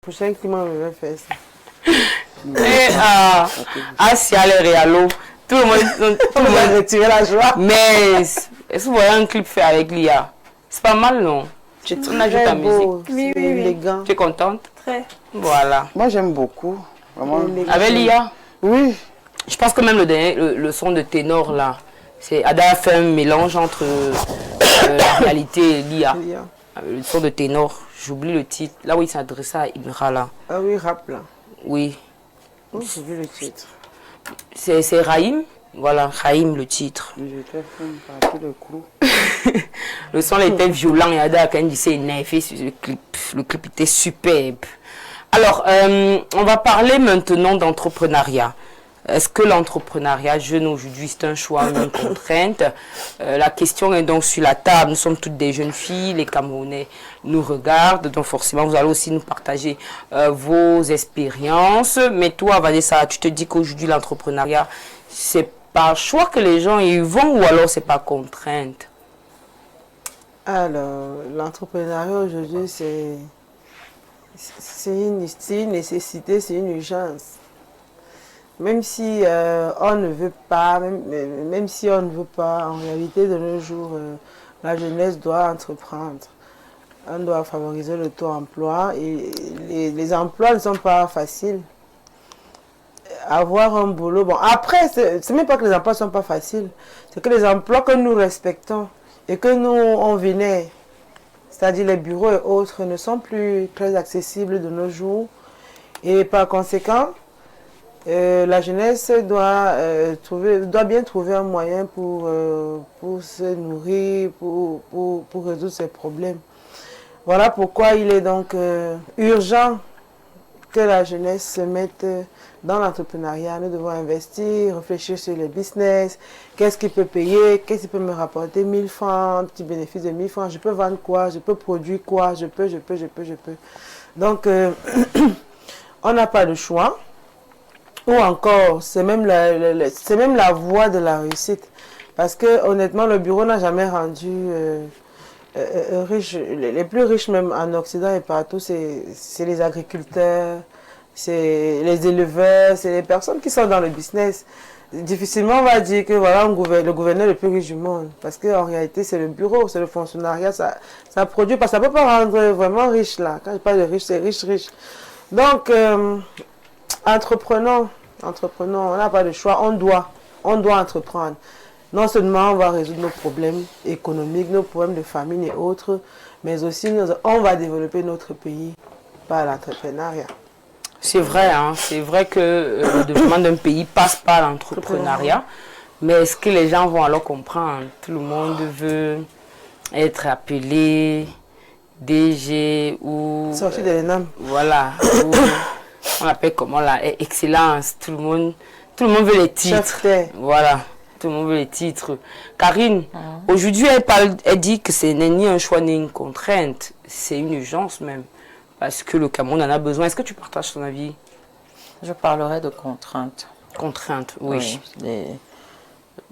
Prochain climat, je vais faire ça. Et Asia, les Réalo, tout le monde retirer la joie. Mais est-ce que vous voyez un clip fait avec l'IA? C'est pas mal, non? On ajoute ta musique. Oui, élégant. Tu es contente? Très. Voilà. Moi, j'aime beaucoup. Vraiment. Avec l'IA? Oui. Je pense que même le son de ténor, là, Ada a fait un mélange entre la réalité et l'IA. Le son de ténor, j'oublie le titre. Là où il s'adressait à Imra, là. Ah oui, rap, là. Oui. Oh, j'ai vu le titre. C'est Raïm. Voilà, Raïm, le titre. J'étais fait par tout le crew. Le son était violent et Ada, quand il s'est énervé sur le clip. Le clip était superbe. Alors, on va parler maintenant d'entrepreneuriat. Est-ce que l'entrepreneuriat jeune aujourd'hui, c'est un choix ou une contrainte? La question est donc sur la table. Nous sommes toutes des jeunes filles, les Camerounais nous regardent, donc forcément, vous allez aussi nous partager vos expériences. Mais toi, Vanessa, tu te dis qu'aujourd'hui, l'entrepreneuriat, c'est par choix que les gens y vont ou alors c'est par contrainte? Alors, l'entrepreneuriat aujourd'hui, c'est une nécessité, c'est une urgence. Même si on ne veut pas, même si on ne veut pas, en réalité, de nos jours, la jeunesse doit entreprendre. On doit favoriser le taux d'emploi et les emplois ne sont pas faciles. Avoir un boulot, bon, après, c'est même pas que les emplois ne sont pas faciles, c'est que les emplois que nous respectons et que nous, on venait, c'est-à-dire les bureaux et autres, ne sont plus très accessibles de nos jours. Et par conséquent, la jeunesse doit bien trouver un moyen pour se nourrir, pour résoudre ses problèmes. Voilà pourquoi il est donc urgent que la jeunesse se mette dans l'entrepreneuriat. Nous devons investir, réfléchir sur les business, qu'est-ce qui peut payer, qu'est-ce qui peut me rapporter 1000 francs, un petit bénéfice de 1000 francs, je peux vendre quoi, je peux produire quoi, je peux. Donc, on n'a pas de choix. Ou encore, c'est même la voie de la réussite. Parce que honnêtement, le bureau n'a jamais rendu riche. Les plus riches même en Occident et partout, c'est les agriculteurs, c'est les éleveurs, c'est les personnes qui sont dans le business. Difficilement on va dire que voilà le gouverneur le plus riche du monde. Parce qu'en réalité, c'est le bureau, c'est le fonctionnariat, ça produit. Parce que ça ne peut pas rendre vraiment riche là. Quand je parle de riche, c'est riche. Donc, entreprenons, on n'a pas de choix, on doit entreprendre. Non seulement on va résoudre nos problèmes économiques, nos problèmes de famine et autres, mais aussi on va développer notre pays par l'entrepreneuriat. C'est vrai, hein, c'est vrai que le développement d'un pays passe par l'entrepreneuriat, mais est-ce que les gens vont alors comprendre? Tout le monde veut être appelé DG ou... Sorti de l'ENAM. Voilà. On appelle comment là, excellence, tout le monde veut les titres. Voilà, tout le monde veut les titres. Karine, aujourd'hui elle dit que ce n'est ni un choix ni une contrainte, c'est une urgence même, parce que le Cameroun en a besoin. Est-ce que tu partages ton avis? Je parlerai de contraintes. Contraintes, oui.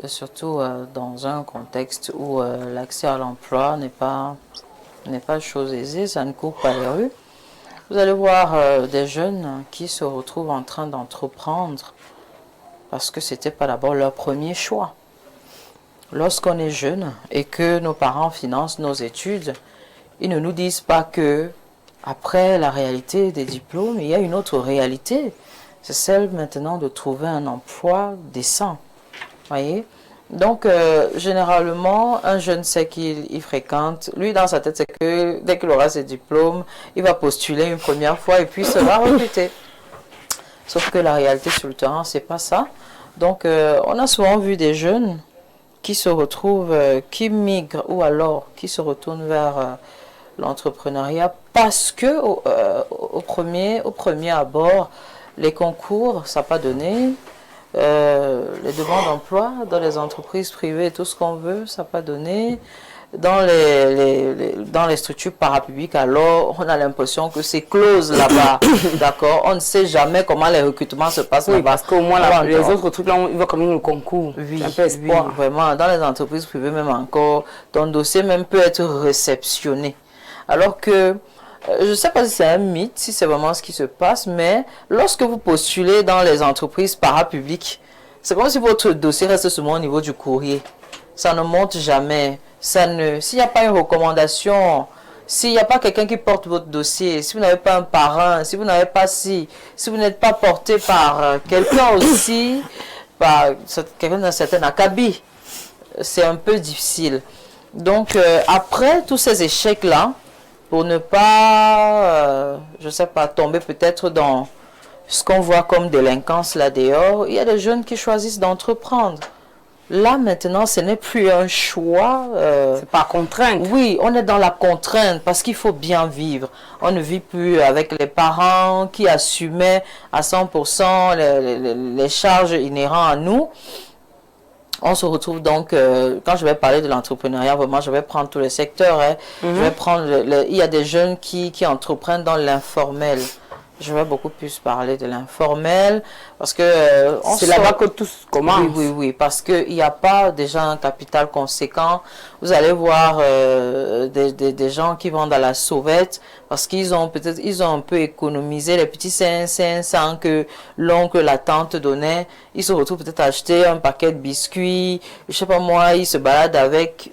Surtout dans un contexte où l'accès à l'emploi n'est pas chose aisée, ça ne court pas les rues. Vous allez voir des jeunes qui se retrouvent en train d'entreprendre parce que ce n'était pas d'abord leur premier choix. Lorsqu'on est jeune et que nos parents financent nos études, ils ne nous disent pas que après la réalité des diplômes, il y a une autre réalité. C'est celle maintenant de trouver un emploi décent. Voyez? Donc, généralement, un jeune sait qu'il fréquente. Lui, dans sa tête, c'est que dès qu'il aura ses diplômes, il va postuler une première fois et puis sera recruté. Sauf que la réalité sur le terrain, c'est pas ça. Donc, on a souvent vu des jeunes qui se retrouvent, qui migrent ou alors qui se retournent vers l'entrepreneuriat parce que au premier abord, les concours, ça n'a pas donné. Les demandes d'emploi dans les entreprises privées, tout ce qu'on veut, ça n'a pas donné. Dans les structures parapubliques, alors on a l'impression que c'est close là-bas. D'accord? On ne sait jamais comment les recrutements se passent là-bas. Parce qu'au moins les autres trucs là, ils vont quand même le concours. Oui, un peu espoir. Oui, vraiment. Dans les entreprises privées, même encore, ton dossier même peut être réceptionné. Alors que Je ne sais pas si c'est un mythe, si c'est vraiment ce qui se passe, mais lorsque vous postulez dans les entreprises parapubliques, c'est comme si votre dossier reste seulement au niveau du courrier. Ça ne monte jamais. S'il n'y a pas une recommandation, s'il n'y a pas quelqu'un qui porte votre dossier, si vous n'avez pas un parrain, si vous n'avez pas si vous n'êtes pas porté par quelqu'un aussi, par quelqu'un d'un certain acabit, c'est un peu difficile. Donc, après tous ces échecs-là, pour ne pas, je ne sais pas, tomber peut-être dans ce qu'on voit comme délinquance là dehors, il y a des jeunes qui choisissent d'entreprendre. Là, maintenant, ce n'est plus un choix. C'est pas contrainte. Oui, on est dans la contrainte parce qu'il faut bien vivre. On ne vit plus avec les parents qui assumaient à 100% les charges inhérentes à nous. On se retrouve donc, quand je vais parler de l'entrepreneuriat, vraiment, je vais prendre tous les secteurs. Hein. Je vais prendre, il y a des jeunes qui entreprennent dans l'informel. Je vais beaucoup plus parler de l'informel parce que c'est là-bas que tout commence. Oui, parce qu'il n'y a pas déjà un capital conséquent. Vous allez voir des gens qui vont dans la sauvette parce qu'ils ont peut-être un peu économisé les petits 500 que l'oncle, la tante donnait. Ils se retrouvent peut-être à acheter un paquet de biscuits. Je sais pas moi, ils se baladent avec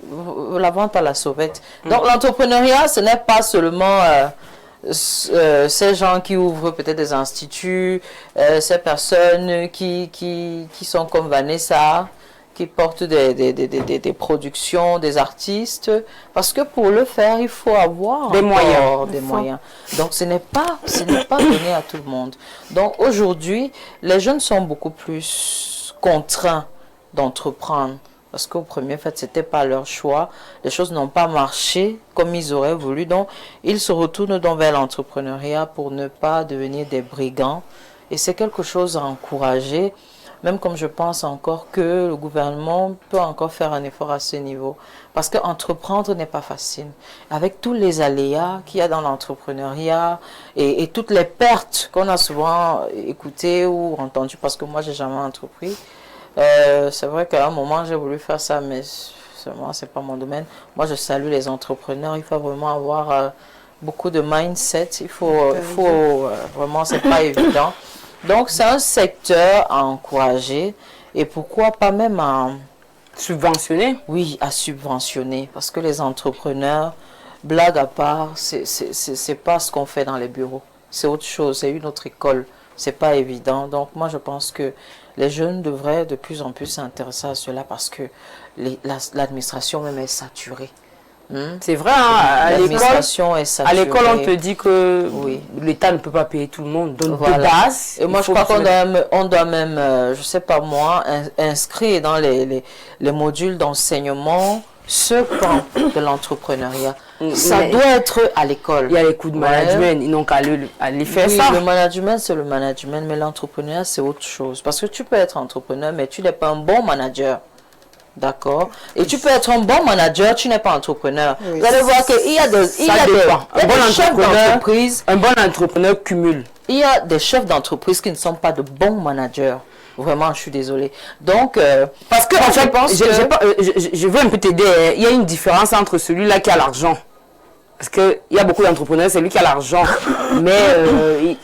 la vente à la sauvette. Donc l'entrepreneuriat, ce n'est pas seulement ces gens qui ouvrent peut-être des instituts, ces personnes qui sont comme Vanessa, qui portent des productions, des artistes, parce que pour le faire, il faut avoir des moyens. Donc ce n'est pas donné à tout le monde. Donc aujourd'hui, les jeunes sont beaucoup plus contraints d'entreprendre. Parce qu'au premier fait, ce n'était pas leur choix. Les choses n'ont pas marché comme ils auraient voulu. Donc, ils se retournent donc vers l'entrepreneuriat pour ne pas devenir des brigands. Et c'est quelque chose à encourager. Même comme je pense encore que le gouvernement peut encore faire un effort à ce niveau. Parce qu'entreprendre n'est pas facile. Avec tous les aléas qu'il y a dans l'entrepreneuriat et toutes les pertes qu'on a souvent écoutées ou entendues, parce que moi, je n'ai jamais entrepris. C'est vrai qu'à un moment j'ai voulu faire ça, mais seulement c'est pas mon domaine. Moi je salue les entrepreneurs. Il faut vraiment avoir beaucoup de mindset. Il faut vraiment, c'est pas évident. Donc c'est un secteur à encourager et pourquoi pas même à subventionner. Oui, à subventionner parce que les entrepreneurs, blague à part, c'est pas ce qu'on fait dans les bureaux. C'est autre chose, c'est une autre école. C'est pas évident. Donc moi je pense que les jeunes devraient de plus en plus s'intéresser à cela parce que l'administration même est saturée. C'est vrai, hein, l'administration est saturée. À l'école, on te dit que l'État ne peut pas payer tout le monde. Donc, de base, et moi, je crois qu'on doit même, je sais pas moi, inscrire dans les modules d'enseignement ce pan de l'entrepreneuriat. Ça doit être à l'école. Il y a les cours de management, ils n'ont qu'à aller faire ça. Le management, c'est le management, mais l'entrepreneuriat, c'est autre chose. Parce que tu peux être entrepreneur, mais tu n'es pas un bon manager. D'accord? Et tu peux être un bon manager, tu n'es pas entrepreneur. Oui, vous allez voir qu'il y a des chefs d'entreprise. Un bon entrepreneur cumule. Il y a des chefs d'entreprise qui ne sont pas de bons managers. Vraiment, je suis désolée. Donc, parce que, en fait, je veux un peu t'aider. Il y a une différence entre celui-là qui a l'argent. Parce qu'il y a beaucoup d'entrepreneurs, c'est lui qui a l'argent, mais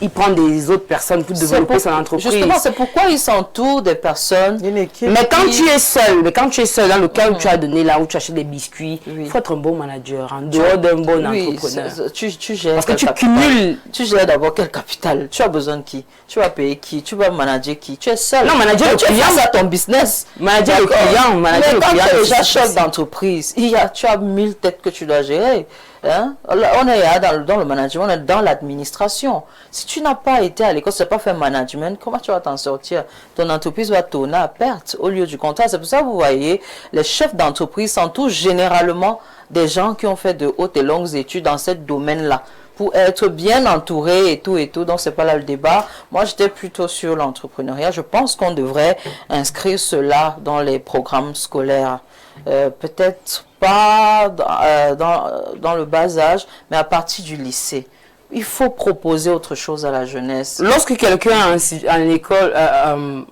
il prend des autres personnes pour développer son entreprise. Justement, c'est pourquoi il s'entoure des personnes. Mais quand tu es seul, dans le cas où tu as donné là, où tu achètes des biscuits, il faut être un bon manager, en dehors d'un bon entrepreneur. Tu gères. Parce que tu cumules. Tu gères d'abord quel capital? Tu as besoin de qui? Tu vas payer qui? Tu vas manager qui? Tu es seul. Non, manager le client. Tu as ton business. Manager le client. Mais quand tu es déjà chef d'entreprise, tu as 1000 têtes que tu dois gérer. Hein? On est dans le management, on est dans l'administration. Si tu n'as pas été à l'école, tu n'as pas fait management, comment tu vas t'en sortir? Ton entreprise va tourner à perte au lieu du contraire. C'est pour ça que vous voyez, les chefs d'entreprise sont tous généralement des gens qui ont fait de hautes et longues études dans ce domaine-là pour être bien entourés et tout et tout. Donc, c'est pas là le débat. Moi, j'étais plutôt sur l'entrepreneuriat. Je pense qu'on devrait inscrire cela dans les programmes scolaires. Peut-être pas dans le bas âge, mais à partir du lycée. Il faut proposer autre chose à la jeunesse. Lorsque quelqu'un en école,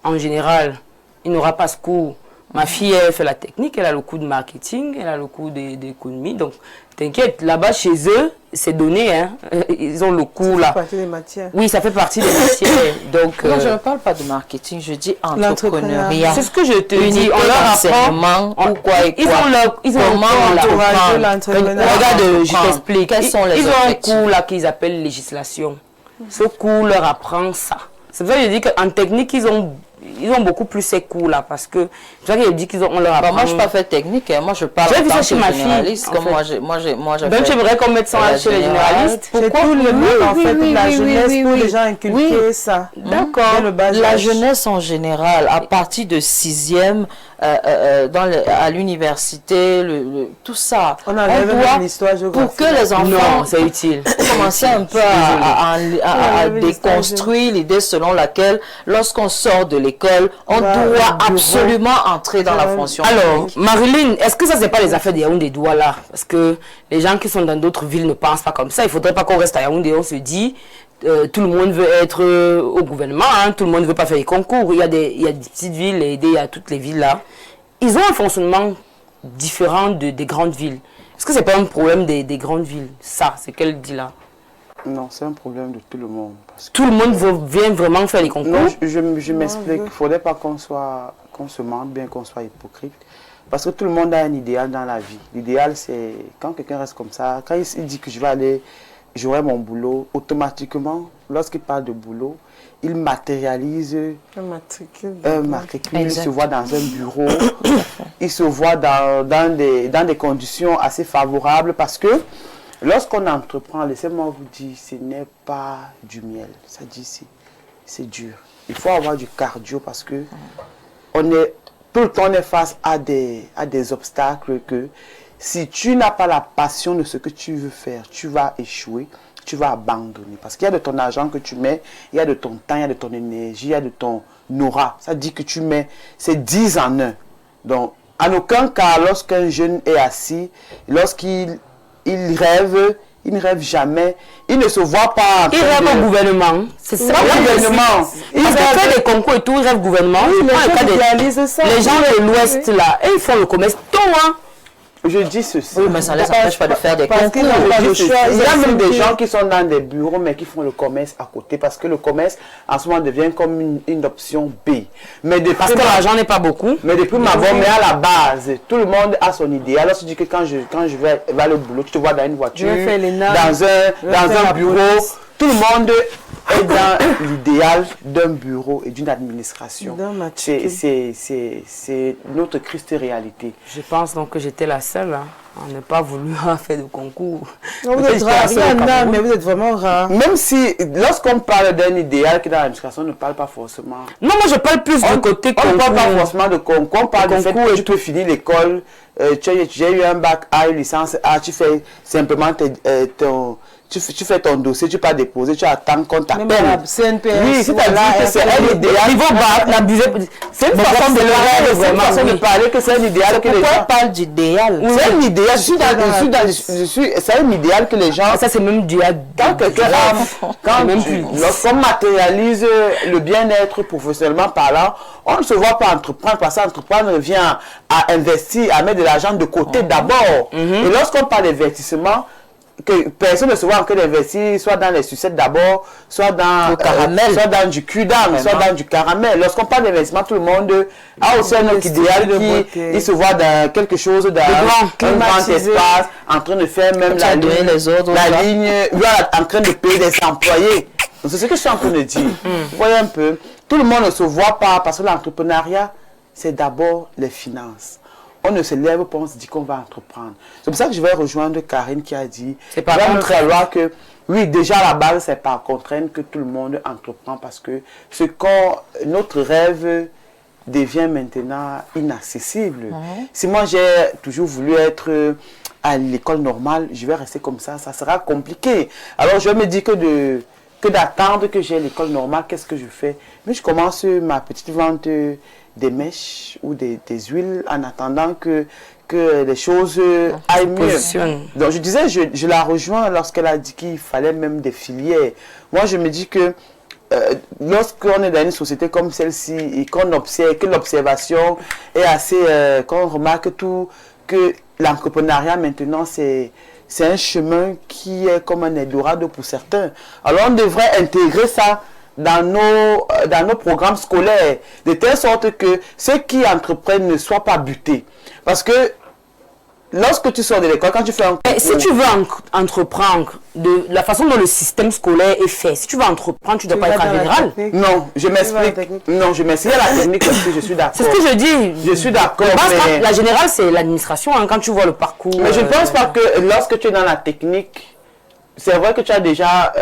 en général, il n'aura pas ce cours, Ma fille, elle fait la technique, elle a le coup de marketing, elle a le coup d'économie. Donc, t'inquiète, là-bas, chez eux, c'est donné. Hein. Ils ont le coup là. Ça fait partie des matières. Oui, ça fait partie des matières. Donc, Non, je ne parle pas de marketing, je dis entrepreneuriat. c'est ce que je te dis. Unité On leur d'enseignement, apprend. pourquoi et Ils quoi. ont leur, ils ont Comment un cours, là. encourager l'entrepreneuriat. Regarde, je t'explique. Quels sont les Ils ont un objectifs? cours là qu'ils appellent législation. Ce cours leur apprend ça. C'est pour ça que je dis qu'en technique, ils ont beaucoup plus ces cours-là parce que c'est ça que je dis qu'ils ont on leur apprend. Moi, je n'ai pas fait technique, hein. Moi, je parle J'ai en vu tant ça que chez ma généraliste. fille, Comme en moi, fait. j'ai Donc, tu aimerais qu'on mette ça la chez les générale. généralistes? C'est tout le monde, en fait, toute la jeunesse, pour les gens inculquer ça. D'accord. Dès le bas La âge. jeunesse en général, à partir de 6e, à l'université, tout ça, On enlève doit, même l'histoire pour géographique. que les enfants Non, c'est utile. commencer un peu à déconstruire l'idée selon laquelle, lorsqu'on sort de l'école, on Ouais, doit au bureau. absolument entrer dans la fonction Alors, publique. Marilyn, est-ce que ça, c'est pas les affaires de Yaoundé doigts là? Parce que les gens qui sont dans d'autres villes ne pensent pas comme ça. Il faudrait pas qu'on reste à Yaoundé. On se dit, tout le monde veut être au gouvernement, hein, tout le monde ne veut pas faire les concours. Il y a des petites villes et il y a toutes les villes là. Ils ont un fonctionnement différent des grandes villes. Est-ce que c'est pas un problème des grandes villes? Ça, c'est qu'elle dit là. Non, c'est un problème de tout le monde. Parce que Tout le monde vient vraiment faire les concours. non, je m'explique. Il ne faudrait pas qu'on se mente bien, qu'on soit hypocrite. Parce que tout le monde a un idéal dans la vie. L'idéal, c'est quand quelqu'un reste comme ça, quand il dit que je vais aller, j'aurai mon boulot, automatiquement, lorsqu'il parle de boulot, il matérialise Un matricule. un matricule, il se Exact. voit dans un bureau, il se voit dans des conditions assez favorables parce que lorsqu'on entreprend, laissez-moi vous dire, ce n'est pas du miel, ça dit c'est dur. Il faut avoir du cardio parce que tout le temps on est face à des obstacles que si tu n'as pas la passion de ce que tu veux faire, tu vas échouer, tu vas abandonner. Parce qu'il y a de ton argent que tu mets, il y a de ton temps, il y a de ton énergie, il y a de ton aura. Ça dit que tu mets, c'est 10 en 1. Donc, en aucun cas, lorsqu'un jeune est assis, lorsqu'il rêve, il ne rêve jamais, il ne se voit pas en Il train rêve de- au gouvernement. C'est ça. Pas le gouvernement. Il Il fait rêve- des concours et tout, il rêve gouvernement. Oui, Je les prends le gens cas des- réalisent ça. les gens Oui, de l'Ouest oui. là, et ils font le commerce tôt, hein. Je dis ceci. Oui, mais ça ne les empêche pas de faire des Parce concours. qu'ils n'ont pas Je le dis choix. ceci. Il y a même des acceptent. gens qui sont dans des bureaux mais qui font le commerce à côté parce que le commerce en ce moment devient comme une option B. Mais depuis Parce que l'argent n'est pas beaucoup. mais depuis ma voix, mais à la base, tout le monde a son idéal. Alors tu dis que quand je vais vers le boulot, tu te vois dans une voiture, Je vais faire les nains, dans je vais faire un la bureau, police. tout le monde est dans l'idéal d'un bureau et d'une administration. D'un matricule. C'est notre triste réalité. Je pense donc que j'étais la seule hein, à ne pas vouloir faire de concours. Non, vous Peut-être êtes j'étais la rare. seule au Il y en a, Cameroun. mais vous êtes vraiment rare. Même si, lorsqu'on parle d'un idéal qui est dans l'administration, on ne parle pas forcément. Non, moi je parle plus du côté On ne parle pas concours. forcément de concours, on parle du fait que tu peux finir l'école, tu as eu un bac A, une licence A, tu fais simplement tu fais ton dossier, tu peux déposer, tu attends qu'on Même t'appelle. la CNPS. Oui, c'est-à-dire voilà, que c'est un RTL. idéal. Niveau bas, n'abusez pas. C'est une façon de le rêve C'est une vraiment. façon de Oui. parler que c'est un idéal que les Pourquoi gens... on parle d'idéal? C'est un idéal, c'est un idéal que les gens... Ça c'est même du Quand quelqu'un quand même tu- plus. lorsqu'on matérialise le bien-être professionnellement parlant, on ne se voit pas entreprendre parce qu'entreprendre vient à investir, à mettre de l'argent de côté d'abord. Et lorsqu'on parle d'investissement, que personne ne se voit en train d'investir, soit dans les sucettes d'abord, soit dans Le caramel. soit dans du cul-d'âme, soit dans du caramel. Lorsqu'on parle d'investissement, tout le monde a aussi un autre idéal de qui beauté. il se voit dans quelque chose, dans un grand climatisé. espace, en train de faire même Tu as donné ligne, les ordres, la là. ligne, voilà, en train de payer des employés. Donc, c'est ce que je suis en train de dire. Vous voyez un peu, tout le monde ne se voit pas parce que l'entrepreneuriat, c'est d'abord les finances. On ne se lève pas, on se dit qu'on va entreprendre. C'est pour ça que je vais rejoindre Karine qui a dit, C'est par il va contre- montrer à loi que, oui, déjà à la base, c'est par contrainte que tout le monde entreprend parce que notre rêve devient maintenant inaccessible. Si moi j'ai toujours voulu être à l'école normale, je vais rester comme ça sera compliqué. Alors je me dis que d'attendre que j'ai l'école normale, qu'est-ce que je fais? Mais je commence ma petite vente des mèches ou des huiles en attendant que les choses aillent mieux. positionne. Donc je disais, je la rejoins lorsqu'elle a dit qu'il fallait même des filières. Moi je me dis que lorsqu'on est dans une société comme celle-ci et qu'on observe, que l'observation est assez, qu'on remarque tout, que l'entrepreneuriat maintenant c'est un chemin qui est comme un Eldorado pour certains. Alors on devrait intégrer ça dans nos programmes scolaires, de telle sorte que ceux qui entreprennent ne soient pas butés. Parce que lorsque tu sors de l'école, quand tu fais un concours... Si tu veux entreprendre, de la façon dont le système scolaire est fait, si tu veux entreprendre, tu ne dois pas être en général. Non, je m'explique. Non, je m'explique. Il y a la technique aussi, je suis d'accord. C'est ce que je dis. Je suis d'accord. Mais... La générale, c'est l'administration, hein, quand tu vois le parcours. Mais je ne pense pas que lorsque tu es dans la technique, c'est vrai que tu as déjà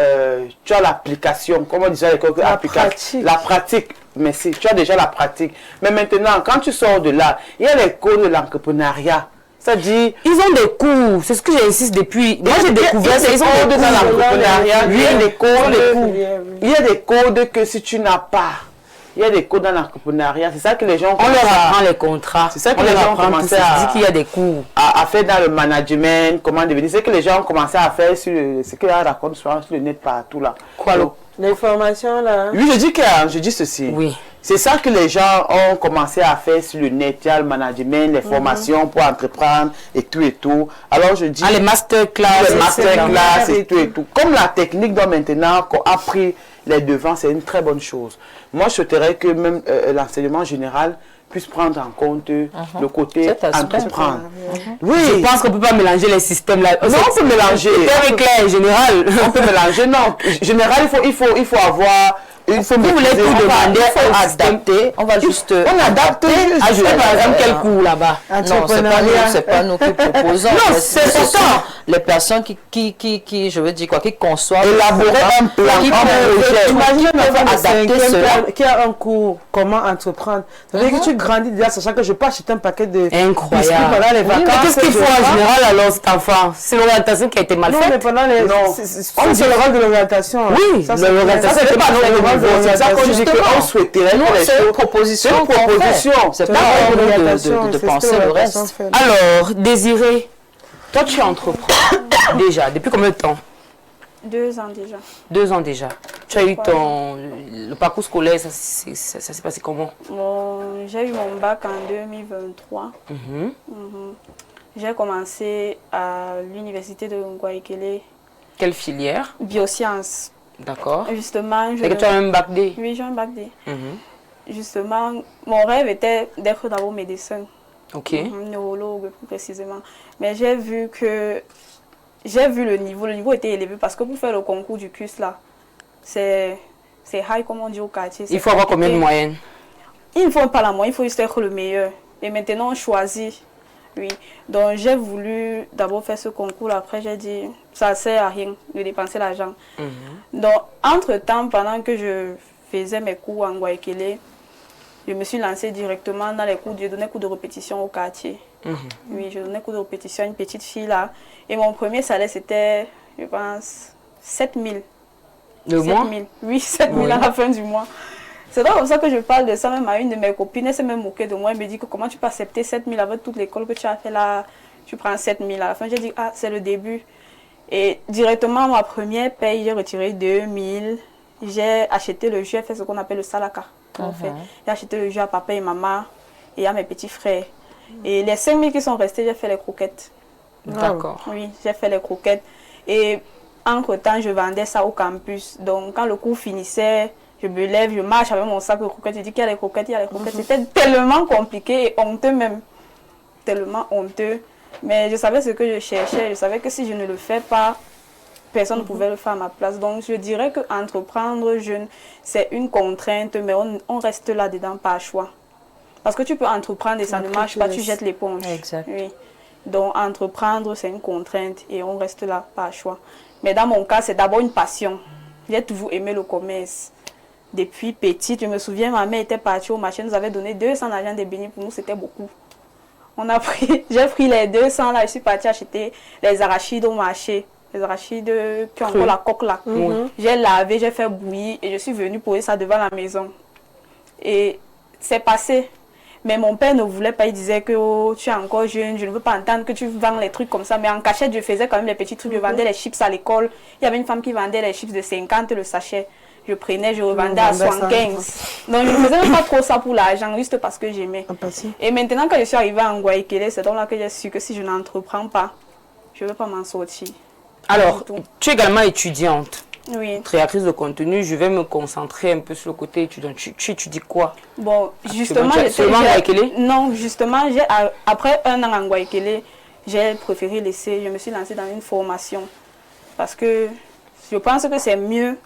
tu as l'application, comme on disait à l'école, la pratique. Mais si, tu as déjà la pratique. Mais maintenant, quand tu sors de là, il y a les cours de l'entrepreneuriat. Ça dit, ils ont des cours, c'est ce que j'insiste depuis. Moi j'ai découvert, ils ont des cours dans l'entrepreneuriat. Il y a des cours, il y a des codes que si tu n'as pas. Il y a des cours dans l'entrepreneuriat, c'est ça que les gens... On leur apprend les contrats. C'est ça que les gens ont commencé à... qu'il y a des cours. À faire dans le management, comment devenir. C'est que les gens ont commencé à faire sur le... Ce qu'ils racontent sur le net partout là. Quoi, l'information là? Oui, je dis ceci. Oui. C'est ça que les gens ont commencé à faire sur le net. Il y a le management, les formations pour entreprendre et tout et tout. Alors je dis... les masterclass. Les masterclass et tout et tout. Comme la technique dont maintenant qu'on a pris les devants, c'est une très bonne chose. Moi, je souhaiterais que même l'enseignement général puisse prendre en compte le côté entreprendre. Oui. Je pense qu'on ne peut pas mélanger les systèmes là. Non, on peut mélanger. C'est clair, général. On peut mélanger, non. Général, il faut avoir... Il faut tout demander, adapter. On va juste on adapte. Ajouter par exemple quel cours là-bas. Non, c'est pas nous qui proposons. Non, c'est pourtant les personnes qui je veux dire quoi, qui conçoivent, élaborer un plan, imagine qui a un cours comment entreprendre. Ça veut dire que tu grandis déjà sachant que je peux acheter un paquet de incroyable pendant les vacances. Qu'est-ce qu'il faut en général alors cet enfant? C'est l'orientation qui a été mal faite. Non, mais pendant les c'est le rôle de l'orientation. Oui, l'orientation c'est pas notre rôle. C'est ça qu'on dit qu'on souhaiterait. C'est une proposition. C'est pas de penser le reste. Alors, Désiré, toi tu entreprends déjà. Depuis combien de temps? 2 ans déjà. 2 ans déjà. Tu as eu le parcours scolaire, ça s'est passé comment? J'ai eu mon bac en 2023. J'ai commencé à l'université de Ngouaikele. Quelle filière? Biosciences. D'accord. Justement, que tu as un bac D? Oui, j'ai un bac D. Justement, mon rêve était d'être d'abord médecin. Ok. Neurologue plus précisément. Mais j'ai vu le niveau était élevé parce que pour faire le concours du CUS là, c'est high comme on dit au quartier. Il faut avoir combien de moyenne? Il ne faut pas la moyenne, il faut juste être le meilleur. Et maintenant on choisit. Oui, donc j'ai voulu d'abord faire ce concours, après j'ai dit, ça ne sert à rien de dépenser l'argent. Donc, entre-temps, pendant que je faisais mes cours en Ngouaikele, je me suis lancée directement dans les cours, je donnais cours de répétition au quartier. Oui, je donnais cours de répétition à une petite fille là. Et mon premier salaire, c'était, je pense, 7 000. Le mois? Oui, 7 000 à la fin du mois. C'est donc comme ça que je parle de ça même à une de mes copines. Elle s'est même moquée de moi. Elle me dit que comment tu peux accepter 7 000 avec toute l'école que tu as fait là. Tu prends 7 000 à la fin. J'ai dit, ah, c'est le début. Et directement, ma première paye, j'ai retiré 2 000. J'ai acheté le jus, j'ai fait ce qu'on appelle le salaka. J'ai acheté le jus à papa et maman et à mes petits frères. Et les 5 000 qui sont restés, j'ai fait les croquettes. D'accord. Oui, j'ai fait les croquettes. Et entre-temps, je vendais ça au campus. Donc, quand le cours finissait, je me lève, je marche avec mon sac de croquettes. Je dis qu'il y a les croquettes, il y a les croquettes. C'était tellement compliqué et honteux même. Tellement honteux. Mais je savais ce que je cherchais. Je savais que si je ne le fais pas, personne ne pouvait le faire à ma place. Donc, je dirais qu'entreprendre jeune, c'est une contrainte, mais on reste là-dedans par choix. Parce que tu peux entreprendre et ça ne marche pas, tu jettes l'éponge. Exact. Oui. Donc, entreprendre, c'est une contrainte et on reste là par choix. Mais dans mon cas, c'est d'abord une passion. J'ai toujours aimé le commerce. Depuis petite, je me souviens, ma mère était partie au marché, nous avait donné 200 argent de bénis. Pour nous, c'était beaucoup. J'ai pris les 200 là, je suis partie acheter les arachides au marché. Les arachides qui ont encore la coque là. J'ai lavé, j'ai fait bouillir et je suis venue poser ça devant la maison. Et c'est passé. Mais mon père ne voulait pas, il disait que oh, tu es encore jeune, je ne veux pas entendre que tu vends les trucs comme ça. Mais en cachette, je faisais quand même les petits trucs, je vendais les chips à l'école. Il y avait une femme qui vendait les chips de 50 le sachet. je prenais, je revendais à 75. Donc je ne faisais même pas trop ça pour l'argent, juste parce que j'aimais. Et maintenant, quand je suis arrivée à Ngouaïkele, c'est donc là que j'ai su que si je n'entreprends pas, je ne vais pas m'en sortir. Alors, tu es également étudiante. Oui. Créatrice de contenu, je vais me concentrer un peu sur le côté étudiant. Tu étudies quoi? Bon, justement, non, justement, après 1 an en Ngouaïkele, j'ai préféré laisser, je me suis lancée dans une formation. Parce que je pense que c'est mieux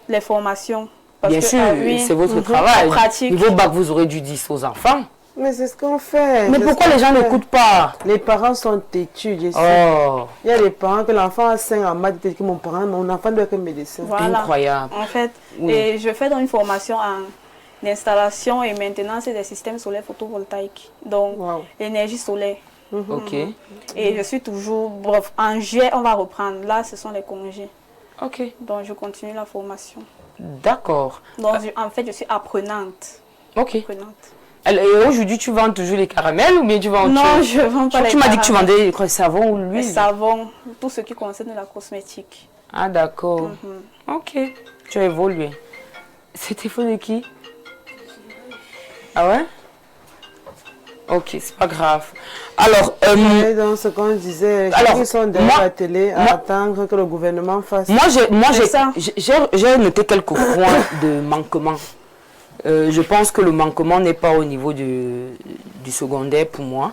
les formations. Parce Bien que, sûr, oui, c'est votre travail. Pratique. Niveau bac, vous aurez du 10 aux enfants. Mais c'est ce qu'on fait. Mais pourquoi les gens n'écoutent pas? Les parents sont têtus, je sais. Oh. Il y a des parents que l'enfant a 5 en maths, que mon enfant doit être médecin. Voilà. Incroyable. En fait, Oui. et je fais dans une formation en installation et maintenance des systèmes solaires photovoltaïques. Donc, l'énergie solaire. Ok. Et je suis toujours, bref, en juillet, on va reprendre. Là, ce sont les congés. Ok. Donc, je continue la formation. D'accord. Donc, en fait, je suis apprenante. Ok. Apprenante. Et aujourd'hui, tu vends toujours les caramels ou bien tu vends autre Non, chose? je ne vends pas les caramels. Tu m'as dit que tu vendais quoi, savon ou l'huile? Les savons, tout ce qui concerne la cosmétique. Ah, d'accord. Ok. Tu as évolué. C'était faux de qui? Ah ouais? Ok, c'est pas grave. Alors, dans ce qu'on disait, ils sont derrière la télé à attendre que le gouvernement fasse. Moi, j'ai noté quelques points de manquement. Je pense que le manquement n'est pas au niveau du secondaire pour moi,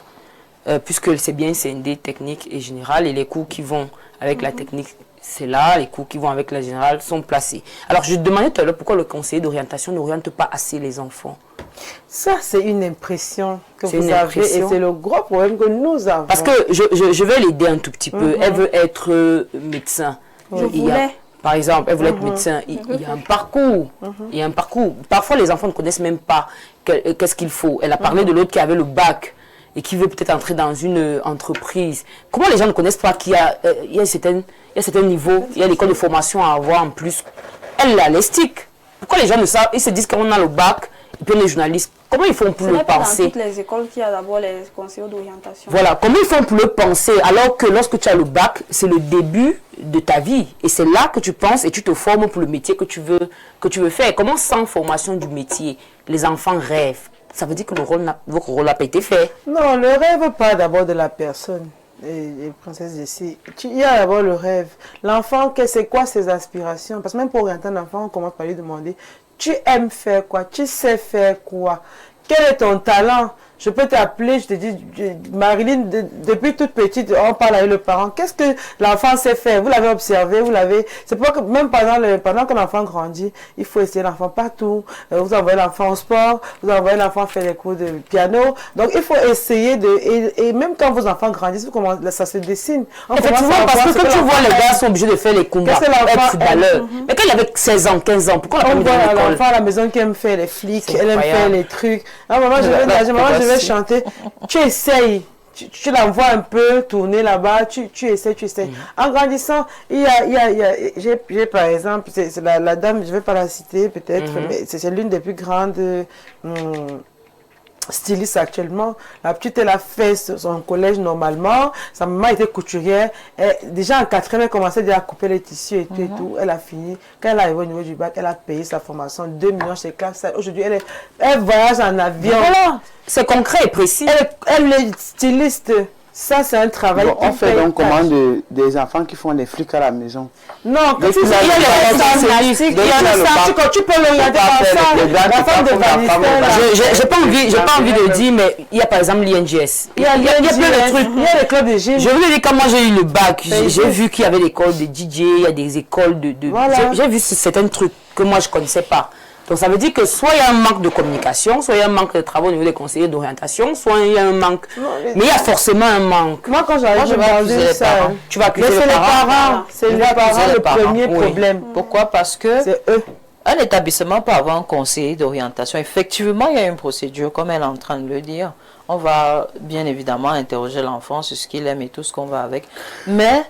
puisque c'est bien scindé technique et général, et les cours qui vont avec la technique, c'est là, les cours qui vont avec la générale sont placés. Alors, je demandais tout à l'heure pourquoi le conseiller d'orientation n'oriente pas assez les enfants. Ça, c'est une impression que vous avez et c'est le gros problème que nous avons. Parce que je vais l'aider un tout petit peu. Elle veut être médecin. Par exemple, elle voulait être médecin. Il y a un parcours. Il y a un parcours. Parfois, les enfants ne connaissent même pas qu'est-ce qu'il faut. Elle a parlé de l'autre qui avait le bac et qui veut peut-être entrer dans une entreprise. Comment les gens ne connaissent pas qu'il y a un certain niveau, il y a l'école de formation à avoir en plus. Elle l'a l'estique. Pourquoi les gens ne savent? Ils se disent qu'on a le bac. Et puis les journalistes, comment ils font pour le penser? Dans toutes les écoles qu'il y a d'abord les conseillers d'orientation. Voilà, comment ils font pour le penser alors que lorsque tu as le bac, c'est le début de ta vie. Et c'est là que tu penses et tu te formes pour le métier que tu veux faire. Comment sans formation du métier, les enfants rêvent? Ça veut dire que votre rôle n'a pas été fait. Non, le rêve pas d'abord de la personne. Et princesse ici, il y a d'abord le rêve. L'enfant, c'est quoi ses aspirations? Parce que même pour orienter un enfant, on commence par lui demander: tu aimes faire quoi? Tu sais faire quoi? Quel est ton talent? Je peux t'appeler, je te dis, Marilyn, depuis toute petite, on parle avec le parent. Qu'est-ce que l'enfant sait faire? Vous l'avez observé, vous l'avez... C'est pour que même pendant que l'enfant grandit, il faut essayer l'enfant partout. Vous envoyez l'enfant au sport, vous envoyez l'enfant faire des cours de piano. Donc, il faut essayer de... Et même quand vos enfants grandissent, ça se dessine. Effectivement, parce que tu vois, les gars sont obligés de faire les combats, être footballeur. Mais quand il avait 16 ans, 15 ans, pourquoi on voit l'enfant à la maison qui aime faire les flics, elle aime faire les trucs. Ah, maman, je vais chanter. Tu essayes, tu l'envoies un peu tourner là-bas, tu essayes. En grandissant, j'ai par exemple, c'est la dame, je ne vais pas la citer peut-être, mais c'est l'une des plus grandes stylistes actuellement. La petite, elle a fait son collège normalement, sa maman était couturière, déjà en 4e, elle commençait déjà à couper les tissus et tout, elle a fini. Quand elle est arrivée au niveau du bac, elle a payé sa formation, 2 millions chez Classe. Aujourd'hui, elle voyage en avion. Voilà, c'est concret et précis. Elle est styliste. Ça, c'est un travail. On fait donc comment des enfants qui font des flics à la maison? Non, il y a les tu peux le regarder par ça. La femme de Vanistel. J'ai pas envie de dire, mais il y a par exemple l'INGS. Il y a plein de trucs. Il y a les clubs de gym. Je vous ai dit, quand moi j'ai eu le bac, j'ai vu qu'il y avait l'école de DJ, il y a des écoles de... J'ai vu certains trucs que moi je ne connaissais pas. Donc ça veut dire que soit il y a un manque de communication, soit il y a un manque de travaux au niveau des conseillers d'orientation, soit il y a un manque. Mais il y a forcément un manque. Moi quand j'arrive, je vais accuser ça. Tu vas accuser les parents. C'est les parents le premier problème. Pourquoi? Parce que c'est eux. Un établissement peut avoir un conseiller d'orientation. Effectivement, il y a une procédure, comme elle est en train de le dire. On va bien évidemment interroger l'enfant sur ce qu'il aime et tout ce qu'on va avec. Mais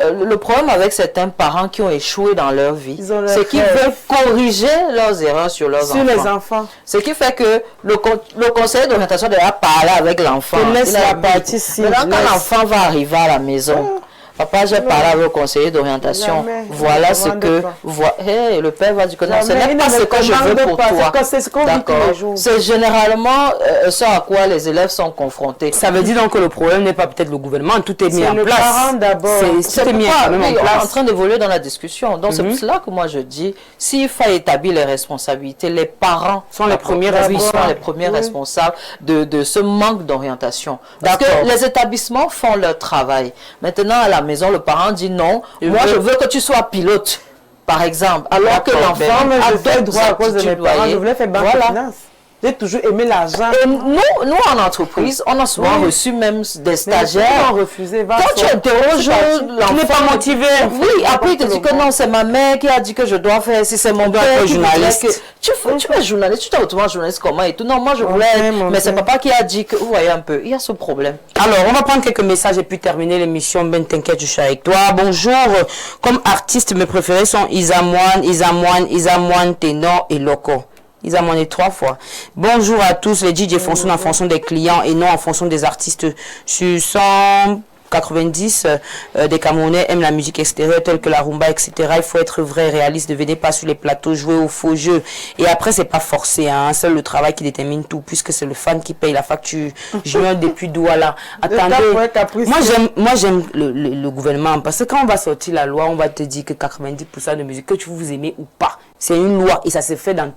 le problème avec certains parents qui ont échoué dans leur vie, c'est qu'ils veulent corriger leurs erreurs sur leurs enfants. Sur les enfants. Ce qui fait que le conseiller d'orientation doit parler avec l'enfant. Laisse la partie. Maintenant, quand l'enfant va arriver à la maison, Papa, j'ai parlé avec le conseiller d'orientation. Voilà ce que... le père va dire que non, ce n'est pas ce que je veux pour toi. C'est ce qu'on vit tous les jours. C'est généralement ce à quoi les élèves sont confrontés. Ça veut dire donc que le problème n'est pas peut-être le gouvernement, tout est mis en place. C'est tout est mis en train d'évoluer dans la discussion. Donc c'est pour cela que moi je dis, s'il faut établir les responsabilités, les parents sont les premiers responsables de ce manque d'orientation. Parce que les établissements font leur travail. Maintenant, à la maison, le parent dit non, moi je veux que tu sois pilote, par exemple. Alors que l'enfant a fait droit à cause de mes parents, je voulais faire banque de finance. J'ai toujours aimé l'argent. Nous, en entreprise, on a souvent reçu même des stagiaires. Refusé, quand tu interroges l'enfant, tu n'es pas motivé. Oui, après il te dit que non, c'est ma mère qui a dit que je dois faire, si c'est mon père qui journaliste. Tu es journaliste, tu t'es retrouvé journaliste comment et tout. Non, moi je voulais, mais c'est papa qui a dit que, vous voyez un peu, il y a ce problème. Alors, on va prendre quelques messages et puis terminer l'émission. Ben, t'inquiète, je suis avec toi. Bonjour. Comme artistes, mes préférés sont Isamoine, Ténor et Loco. Ils ont monté 3 fois. Bonjour à tous, les DJ fonctionnent en fonction des clients et non en fonction des artistes. Sur 190 des Camerounais aiment la musique extérieure telle que la rumba, etc. Il faut être vrai, réaliste, ne venez pas sur les plateaux jouer au faux jeu. Et après, c'est pas forcé, hein. C'est le travail qui détermine tout, puisque c'est le fan qui paye la facture. Je viens depuis Douala. Attendez, moi j'aime le gouvernement, parce que quand on va sortir la loi, on va te dire que 90% de musique, que tu vous aimez ou pas, c'est une loi et ça se fait dans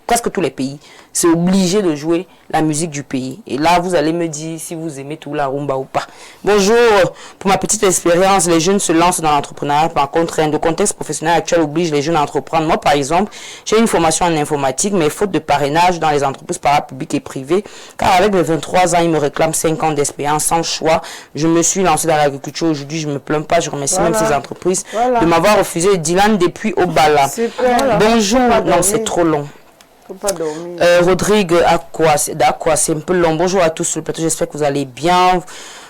presque tous les pays, c'est obligé de jouer la musique du pays. Et là, vous allez me dire si vous aimez tout la rumba ou pas. Bonjour, pour ma petite expérience, les jeunes se lancent dans l'entrepreneuriat par contre, le contexte professionnel actuel oblige les jeunes à entreprendre. Moi, par exemple, j'ai une formation en informatique, mais faute de parrainage dans les entreprises parapubliques et privées, car avec mes 23 ans, ils me réclament 5 ans d'expérience sans choix. Je me suis lancé dans l'agriculture aujourd'hui, je ne me plains pas, je remercie même ces entreprises de m'avoir refusé. Dylan depuis Obala. Bonjour, non, c'est trop long. Pas dormir. Rodrigue, d'accord, c'est un peu long. Bonjour à tous sur le plateau, j'espère que vous allez bien.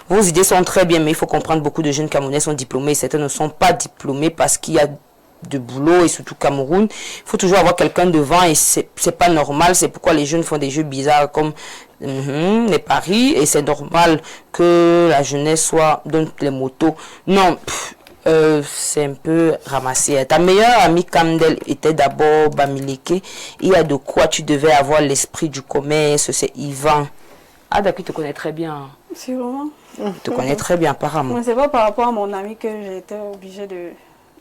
Vos idées sont très bien, mais il faut comprendre, beaucoup de jeunes Camerounais sont diplômés, certains ne sont pas diplômés parce qu'il y a de boulot et surtout Cameroun. Il faut toujours avoir quelqu'un devant et c'est pas normal. C'est pourquoi les jeunes font des jeux bizarres comme les paris et c'est normal que la jeunesse soit dans les motos. Non, c'est un peu ramassé. Ta meilleure amie Kamdel était d'abord Bamileke. Il y a de quoi tu devais avoir l'esprit du commerce. C'est Yvan. Ah d'accord, tu te connais très bien. C'est vraiment. Tu te connais très bien apparemment. Mais c'est pas par rapport à mon ami que j'ai été obligée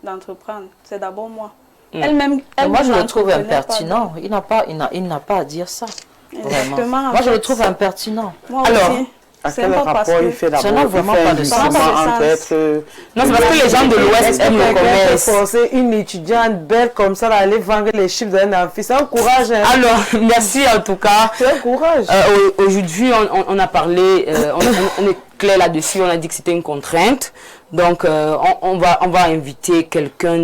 d'entreprendre. C'est d'abord moi. Elle-même. Moi je le trouve impertinent. Il n'a pas à dire ça. Vraiment. Moi je le trouve impertinent. Moi aussi. À quel rapport il fait d'abord? Ça n'a vraiment pas de sens. Non, c'est parce que les gens de l'Ouest aiment le commerce. Forcer une étudiante belle comme ça d'aller vendre les chiffres d'un enfant, c'est un courage. Hein. Alors, merci en tout cas. C'est un courage. Aujourd'hui, on a parlé, on est clair là-dessus, on a dit que c'était une contrainte. Donc, on va inviter quelqu'un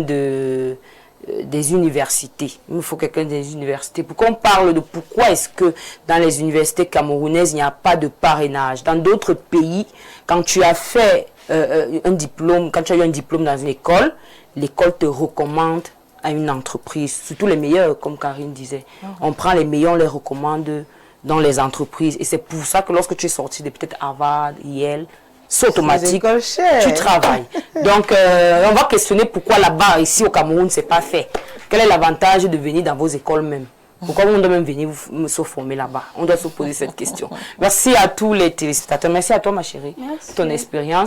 des universités. Il nous faut quelqu'un des universités. Pourquoi on parle de pourquoi est-ce que dans les universités camerounaises, il n'y a pas de parrainage. Dans d'autres pays, quand tu as fait un diplôme, quand tu as eu un diplôme dans une école, l'école te recommande à une entreprise, surtout les meilleurs, comme Karine disait. On prend les meilleurs, on les recommande dans les entreprises. Et c'est pour ça que lorsque tu es sorti de peut-être Harvard, Yale, c'est automatique, tu travailles. Donc, on va questionner pourquoi là-bas, ici au Cameroun, c'est pas fait. Quel est l'avantage de venir dans vos écoles même? Pourquoi on doit même venir se former là-bas? On doit se poser cette question. Merci à tous les téléspectateurs. Merci à toi, ma chérie, pour ton expérience.